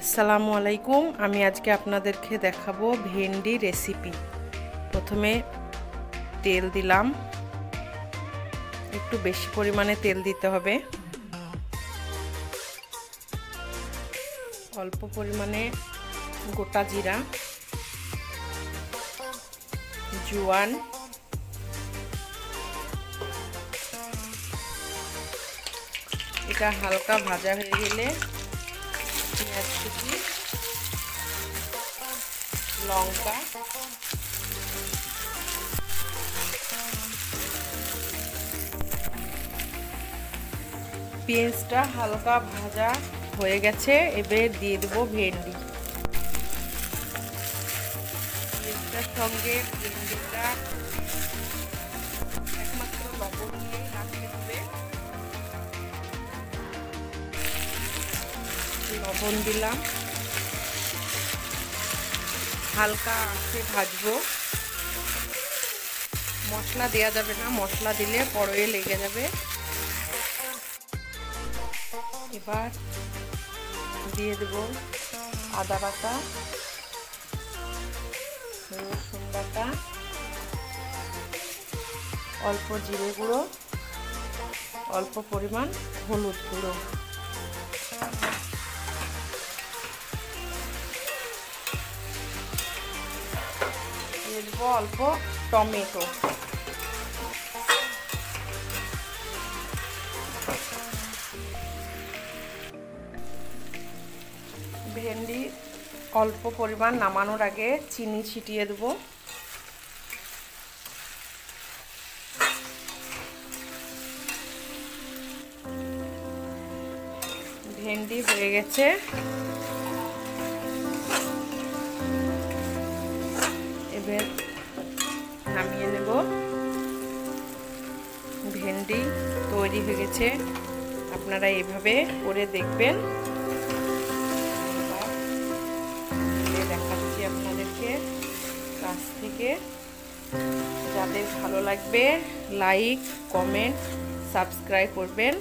আসসালামু আলাইকুম। আমি আজকে আপনাদেরকে দেখাবো ভেন্ডি রেসিপি। প্রথমে তেল দিলাম, একটু বেশি পরিমাণে তেল দিতে হবে। অল্প পরিমাণে গোটা জিরা, জোয়ান, এটা হালকা ভাজা হয়ে গেলে পেঁয়াজ কুচি, লঙ্কা, পেঁয়াজটা হালকা ভাজা হয়ে গেছে, এবার দিয়ে দেবো ভেন্ডি। পেঁয়াজটার সঙ্গে ভেন্ডিটা একমাত্র লবণ দিয়েই রাখতে হবে। লবণ দিলাম, হালকা আঁচে ভাজবো। মশলা দেওয়া যাবে না, মশলা দিলে কড়াইয়ে লেগে যাবে। এবার দিয়ে দেব আদা বাটা, রসুন বাটা, অল্প জিরে গুঁড়ো, অল্প পরিমাণ হলুদ গুঁড়ো। দিয়ে দেবো অল্প টমেটো। ভেন্ডি অল্প পরিমাণ নামানোর আগে চিনি ছিটিয়ে দেবো। ভেন্ডি হয়ে গেছে, এবার নামিয়ে নেব। ভেন্ডি তৈরি হয়ে গেছে, আপনারা এইভাবে করে দেখবেন। দেখাচ্ছি আপনাদেরকে কাছ থেকে। যাদের ভালো লাগবে লাইক, কমেন্ট, সাবস্ক্রাইব করবেন।